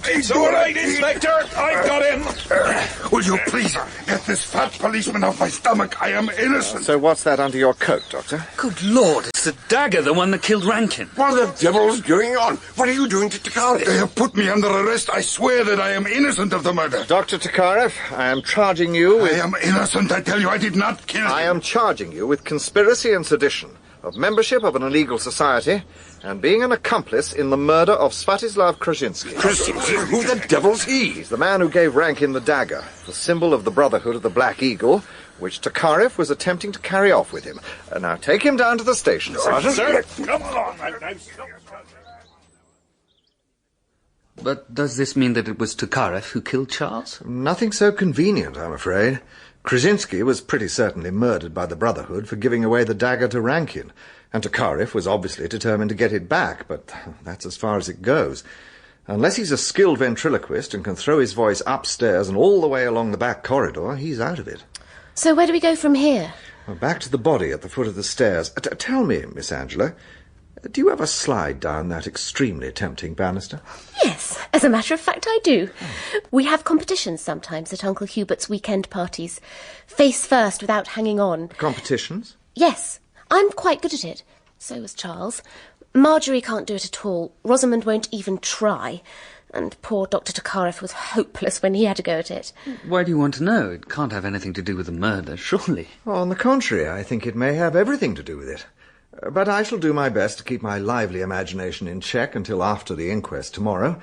It's all right, Inspector. I've got him. Will you please get this fat policeman off my stomach? I am innocent. So what's that under your coat, Doctor? Good Lord, it's the dagger, the one that killed Rankin. What the devil's going on? What are you doing to Tokarev? They have put me under arrest. I swear that I am innocent of the murder. Dr. Tokarev, I am charging you with... I am innocent, I tell you. I did not kill him. I am charging you with conspiracy and sedition, of membership of an illegal society, and being an accomplice in the murder of Svatislav Krasinski. Who the devil's he? He's the man who gave Rankin the dagger, the symbol of the Brotherhood of the Black Eagle, which Tokarev was attempting to carry off with him. Now take him down to the station, Sergeant. Sir, come along. But does this mean that it was Tokarev who killed Charles? Nothing so convenient, I'm afraid. Krasinski was pretty certainly murdered by the Brotherhood for giving away the dagger to Rankin, and Tokarev was obviously determined to get it back, but that's as far as it goes. Unless he's a skilled ventriloquist and can throw his voice upstairs and all the way along the back corridor, he's out of it. So where do we go from here? Well, back to the body at the foot of the stairs. Tell me, Miss Angela, do you ever slide down that extremely tempting banister? Yes, as a matter of fact I do. We have competitions sometimes at Uncle Hubert's weekend parties. Face first without hanging on. Competitions? Yes, I'm quite good at it. So was Charles. Marjorie can't do it at all. Rosamond won't even try. And poor Dr. Tokarev was hopeless when he had to go at it. Why do you want to know? It can't have anything to do with the murder, surely. On the contrary, I think it may have everything to do with it. But I shall do my best to keep my lively imagination in check until after the inquest tomorrow.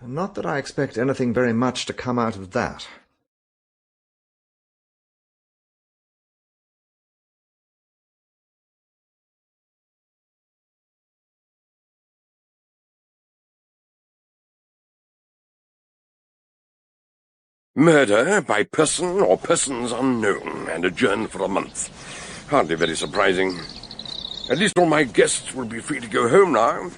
Not that I expect anything very much to come out of that. Murder by person or persons unknown and adjourned for a month. Hardly very surprising. At least all my guests will be free to go home now.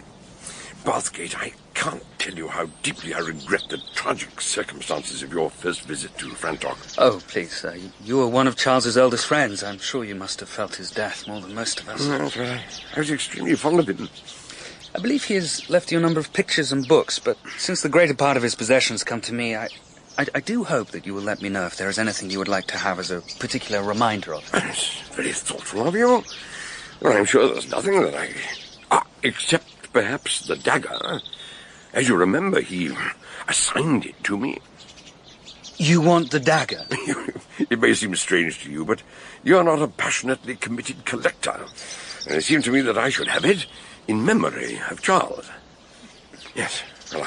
Bathgate, I can't tell you how deeply I regret the tragic circumstances of your first visit to Frantock. Oh, please, sir. You were one of Charles's oldest friends. I'm sure you must have felt his death more than most of us. That's right. I was extremely fond of him. I believe he has left you a number of pictures and books, but since the greater part of his possessions come to me, I do hope that you will let me know if there is anything you would like to have as a particular reminder of it. It's very thoughtful of you. Well, I'm sure there's nothing that except perhaps the dagger. As you remember, he assigned it to me. You want the dagger? It may seem strange to you, but you're not a passionately committed collector. And it seemed to me that I should have it in memory of Charles. Yes, well,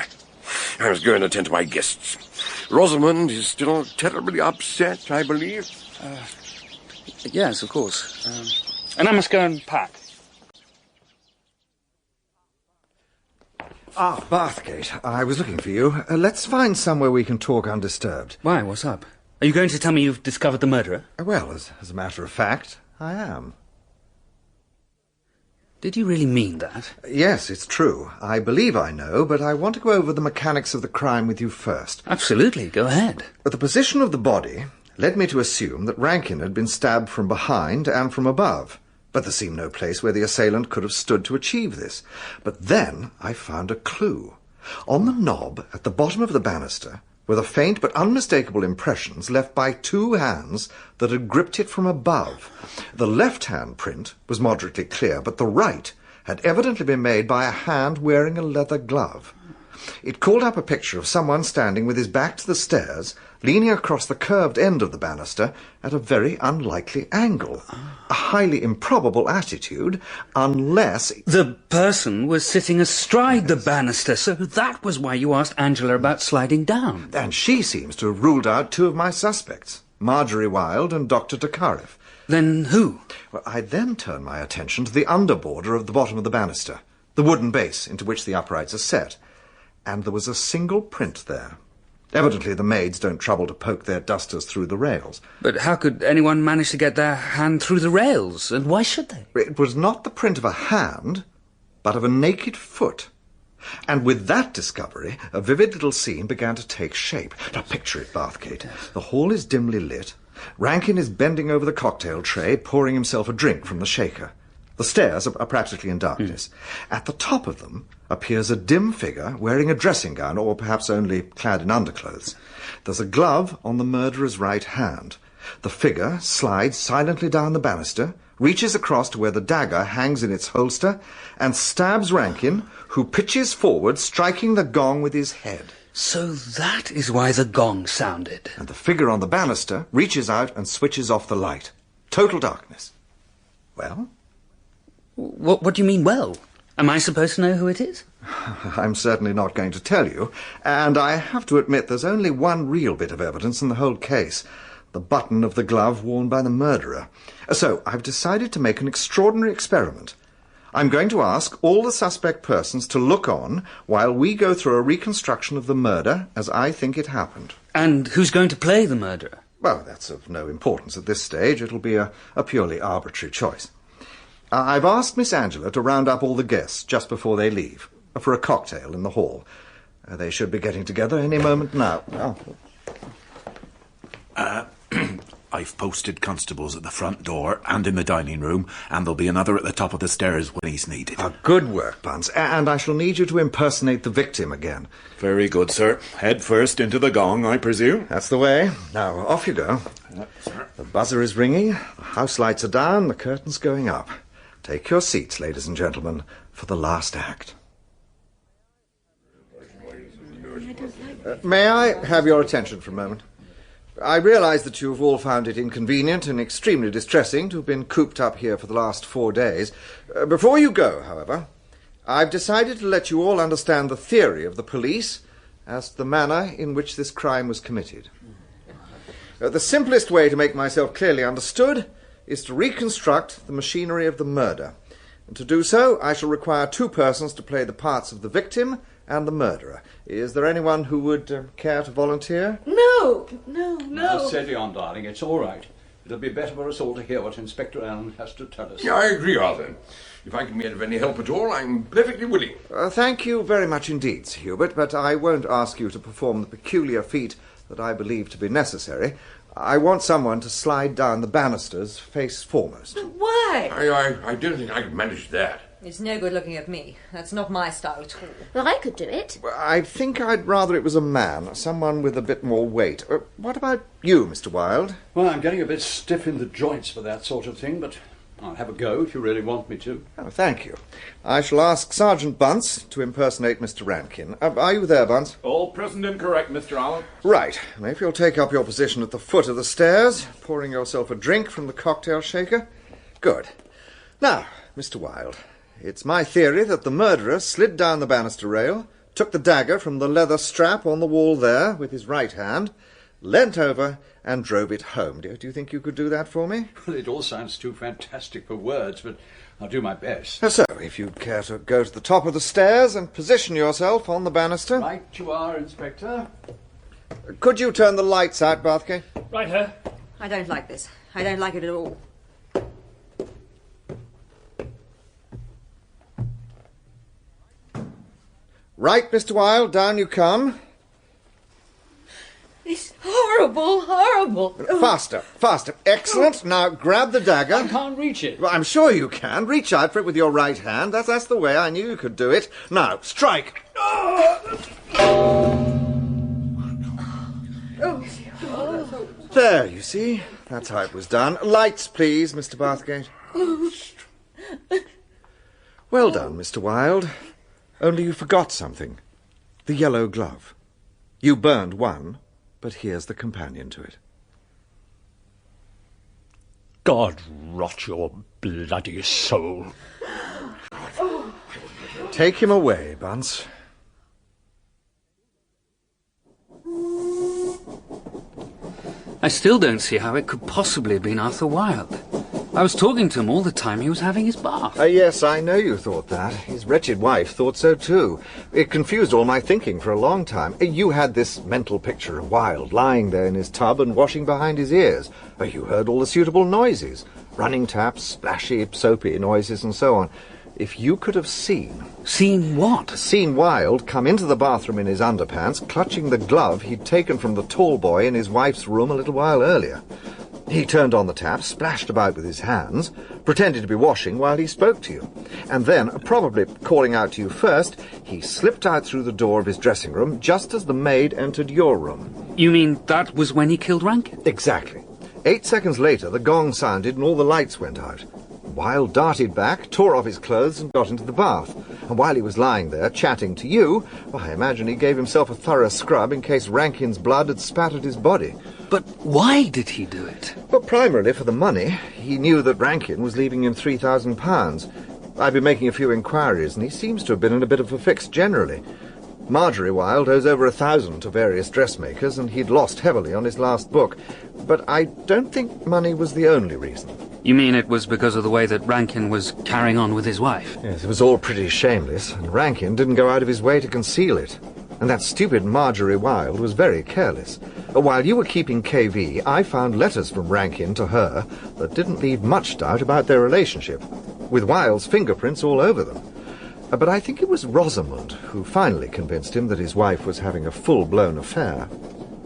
I was going to attend to my guests. Rosamond is still terribly upset, I believe. Yes, of course. And I must go and pack. Bathgate, I was looking for you. Let's find somewhere we can talk undisturbed. Why, what's up? Are you going to tell me you've discovered the murderer? Well, as a matter of fact, I am. Did you really mean that? Yes, it's true. I believe I know, but I want to go over the mechanics of the crime with you first. Absolutely, go ahead. The position of the body led me to assume that Rankin had been stabbed from behind and from above. But there seemed no place where the assailant could have stood to achieve this. But then I found a clue. On the knob at the bottom of the banister were the faint but unmistakable impressions left by two hands that had gripped it from above. The left-hand print was moderately clear, but the right had evidently been made by a hand wearing a leather glove. It called up a picture of someone standing with his back to the stairs, leaning across the curved end of the banister at a very unlikely angle. A highly improbable attitude, unless... The person was sitting astride the banister, so that was why you asked Angela about sliding down. And she seems to have ruled out two of my suspects, Marjorie Wilde and Dr. Tokarev. Then who? Well, I then turned my attention to the underborder of the bottom of the banister, the wooden base into which the uprights are set. And there was a single print there. Evidently the maids don't trouble to poke their dusters through the rails. But how could anyone manage to get their hand through the rails, and why should they? It was not the print of a hand, but of a naked foot. And with that discovery, a vivid little scene began to take shape. Now picture it, Bathgate. The hall is dimly lit. Rankin is bending over the cocktail tray, pouring himself a drink from the shaker. The stairs are practically in darkness. At the top of them appears a dim figure wearing a dressing gown, or perhaps only clad in underclothes. There's a glove on the murderer's right hand. The figure slides silently down the banister, reaches across to where the dagger hangs in its holster, and stabs Rankin, who pitches forward, striking the gong with his head. So that is why the gong sounded. And the figure on the banister reaches out and switches off the light. Total darkness. Well? What do you mean, well? Am I supposed to know who it is? I'm certainly not going to tell you, and I have to admit there's only one real bit of evidence in the whole case, the button of the glove worn by the murderer. So I've decided to make an extraordinary experiment. I'm going to ask all the suspect persons to look on while we go through a reconstruction of the murder as I think it happened. And who's going to play the murderer? Well, that's of no importance at this stage. It'll be a purely arbitrary choice. I've asked Miss Angela to round up all the guests just before they leave, for a cocktail in the hall. They should be getting together any moment now. I've posted constables at the front door and in the dining room, and there'll be another at the top of the stairs when he's needed. Good work, Buns. And I shall need you to impersonate the victim again. Very good, sir. Head first into the gong, I presume. That's the way. Now, off you go. Sir. The buzzer is ringing, the house lights are down, the curtain's going up. Take your seats, ladies and gentlemen, for the last act. May I have your attention for a moment? I realise that you have all found it inconvenient and extremely distressing to have been cooped up here for the last 4 days. Before you go, however, I've decided to let you all understand the theory of the police as to the manner in which this crime was committed. The simplest way to make myself clearly understood is to reconstruct the machinery of the murder. And to do so, I shall require 2 persons to play the parts of the victim and the murderer. Is there anyone who would care to volunteer? No. Now, steady on, darling. It's all right. It'll be better for us all to hear what Inspector Alleyn has to tell us. Yeah, I agree, Arthur. If I can be of any help at all, I'm perfectly willing. Thank you very much indeed, Sir Hubert, but I won't ask you to perform the peculiar feat that I believe to be necessary. I want someone to slide down the banisters face foremost. Why? I don't think I can manage that. It's no good looking at me. That's not my style at all. Well, I could do it. I think I'd rather it was a man, someone with a bit more weight. What about you, Mr. Wilde? Well, I'm getting a bit stiff in the joints for that sort of thing, but I'll have a go if you really want me to. Oh, thank you. I shall ask Sergeant Bunce to impersonate Mr. Rankin. Are you there, Bunce? All present and correct, Mr. Allen. Right. Now, if you'll take up your position at the foot of the stairs, pouring yourself a drink from the cocktail shaker. Good. Now, Mr. Wilde, it's my theory that the murderer slid down the banister rail, took the dagger from the leather strap on the wall there with his right hand, leant over and drove it home. Do you think you could do that for me? Well, it all sounds too fantastic for words, but I'll do my best. So, if you'd care to go to the top of the stairs and position yourself on the banister. Right you are, Inspector. Could you turn the lights out, Bathgate? Right here. I don't like this. I don't like it at all. Right, Mr. Wilde, down you come. It's horrible. Faster. Excellent. Now grab the dagger. I can't reach it. Well, I'm sure you can. Reach out for it with your right hand. That's the way. I knew you could do it. Now, strike. There, you see. That's how it was done. Lights, please, Mr. Bathgate. Well done, Mr. Wilde. Only you forgot something. The yellow glove. You burned one, but here's the companion to it. God rot your bloody soul. Take him away, Bunce. I still don't see how it could possibly have been Arthur Wilde. I was talking to him all the time he was having his bath. Yes, I know you thought that. His wretched wife thought so too. It confused all my thinking for a long time. You had this mental picture of Wilde lying there in his tub and washing behind his ears. You heard all the suitable noises. Running taps, splashy, soapy noises and so on. If you could have seen... Seen what? Seen Wilde come into the bathroom in his underpants, clutching the glove he'd taken from the tall boy in his wife's room a little while earlier. He turned on the tap, splashed about with his hands, pretended to be washing while he spoke to you. And then, probably calling out to you first, he slipped out through the door of his dressing room just as the maid entered your room. You mean that was when he killed Rankin? Exactly. 8 seconds later, the gong sounded and all the lights went out. Wilde darted back, tore off his clothes and got into the bath. And while he was lying there, chatting to you, I imagine he gave himself a thorough scrub in case Rankin's blood had spattered his body. But why did he do it? Well, primarily for the money. He knew that Rankin was leaving him £3,000. I've been making a few inquiries, and he seems to have been in a bit of a fix generally. Marjorie Wilde owes over 1,000 to various dressmakers, and he'd lost heavily on his last book. But I don't think money was the only reason. You mean it was because of the way that Rankin was carrying on with his wife? Yes, it was all pretty shameless, and Rankin didn't go out of his way to conceal it. And that stupid Marjorie Wilde was very careless. While you were keeping KV, I found letters from Rankin to her that didn't leave much doubt about their relationship, with Wilde's fingerprints all over them. But I think it was Rosamond who finally convinced him that his wife was having a full-blown affair.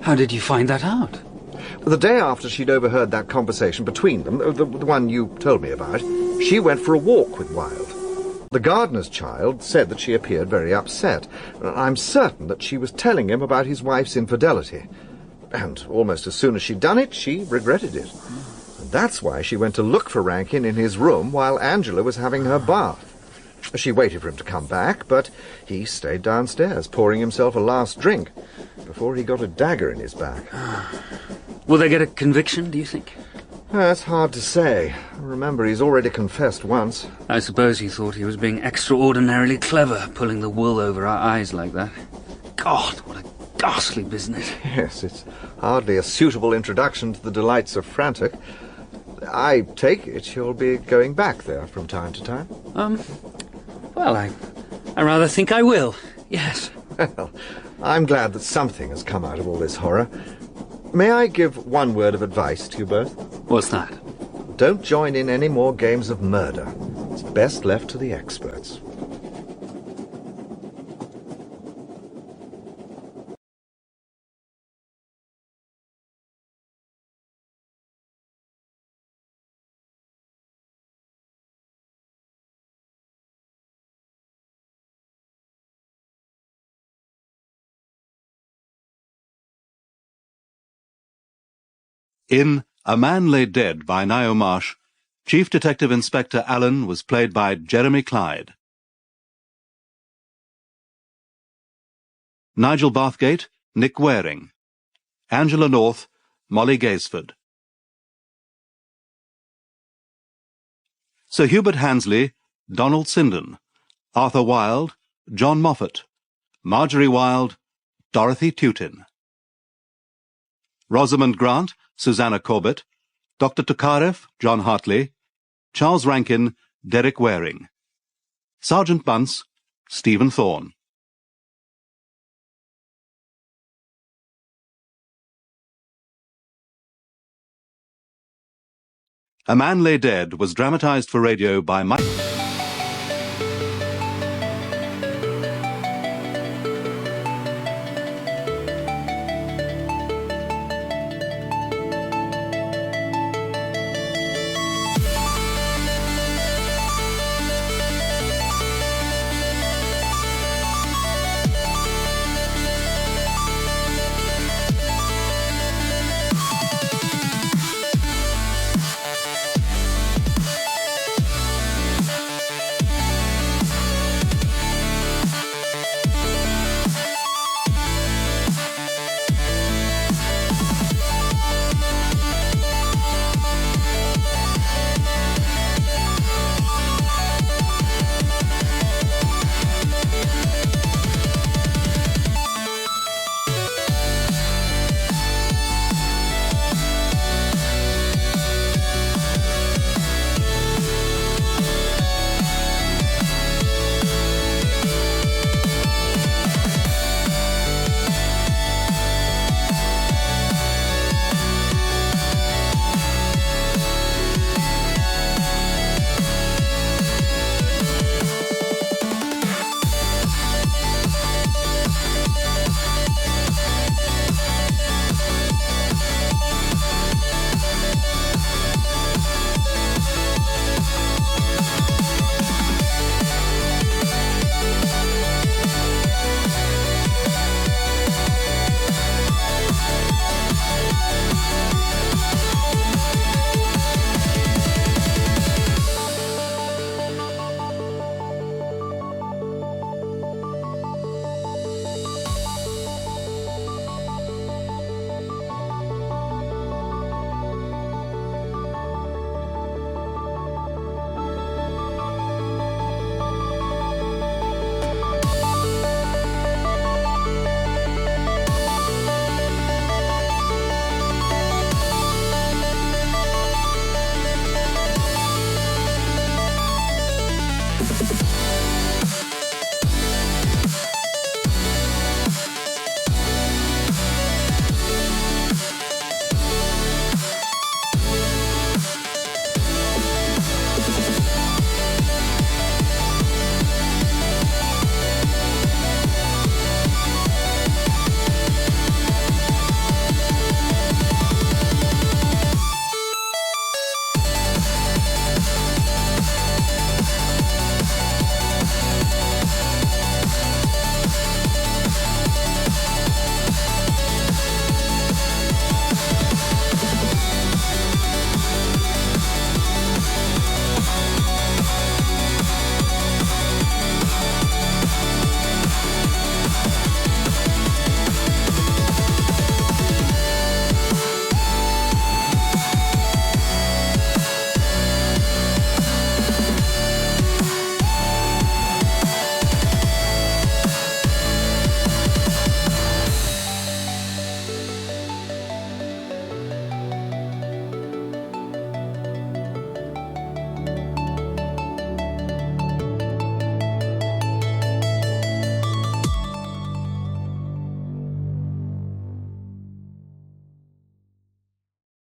How did you find that out? The day after she'd overheard that conversation between them, the one you told me about, she went for a walk with Wilde. The gardener's child said that she appeared very upset. I'm certain that she was telling him about his wife's infidelity. And almost as soon as she'd done it, she regretted it. And that's why she went to look for Rankin in his room while Angela was having her bath. She waited for him to come back, but he stayed downstairs, pouring himself a last drink, before he got a dagger in his back. Will they get a conviction, do you think? That's hard to say. Remember, he's already confessed once. I suppose he thought he was being extraordinarily clever, pulling the wool over our eyes like that. God, what a ghastly business. Yes, it's hardly a suitable introduction to the delights of Frantic. I take it you'll be going back there from time to time? Well, I rather think I will. Yes. Well, I'm glad that something has come out of all this horror. May I give one word of advice to you both? What's that? Don't join in any more games of murder. It's best left to the experts. In A Man Lay Dead by Niall Marsh, Chief Detective Inspector Alleyn was played by Jeremy Clyde. Nigel Bathgate, Nick Waring. Angela North, Molly Gaisford. Sir Hubert Handesley, Donald Sinden. Arthur Wilde, John Moffat. Marjorie Wilde, Dorothy Tutin. Rosamond Grant, Susanna Corbett. Dr. Tokarev, John Hartley. Charles Rankin, Derek Waring. Sergeant Bunce, Stephen Thorne. A Man Lay Dead was dramatized for radio by Mike...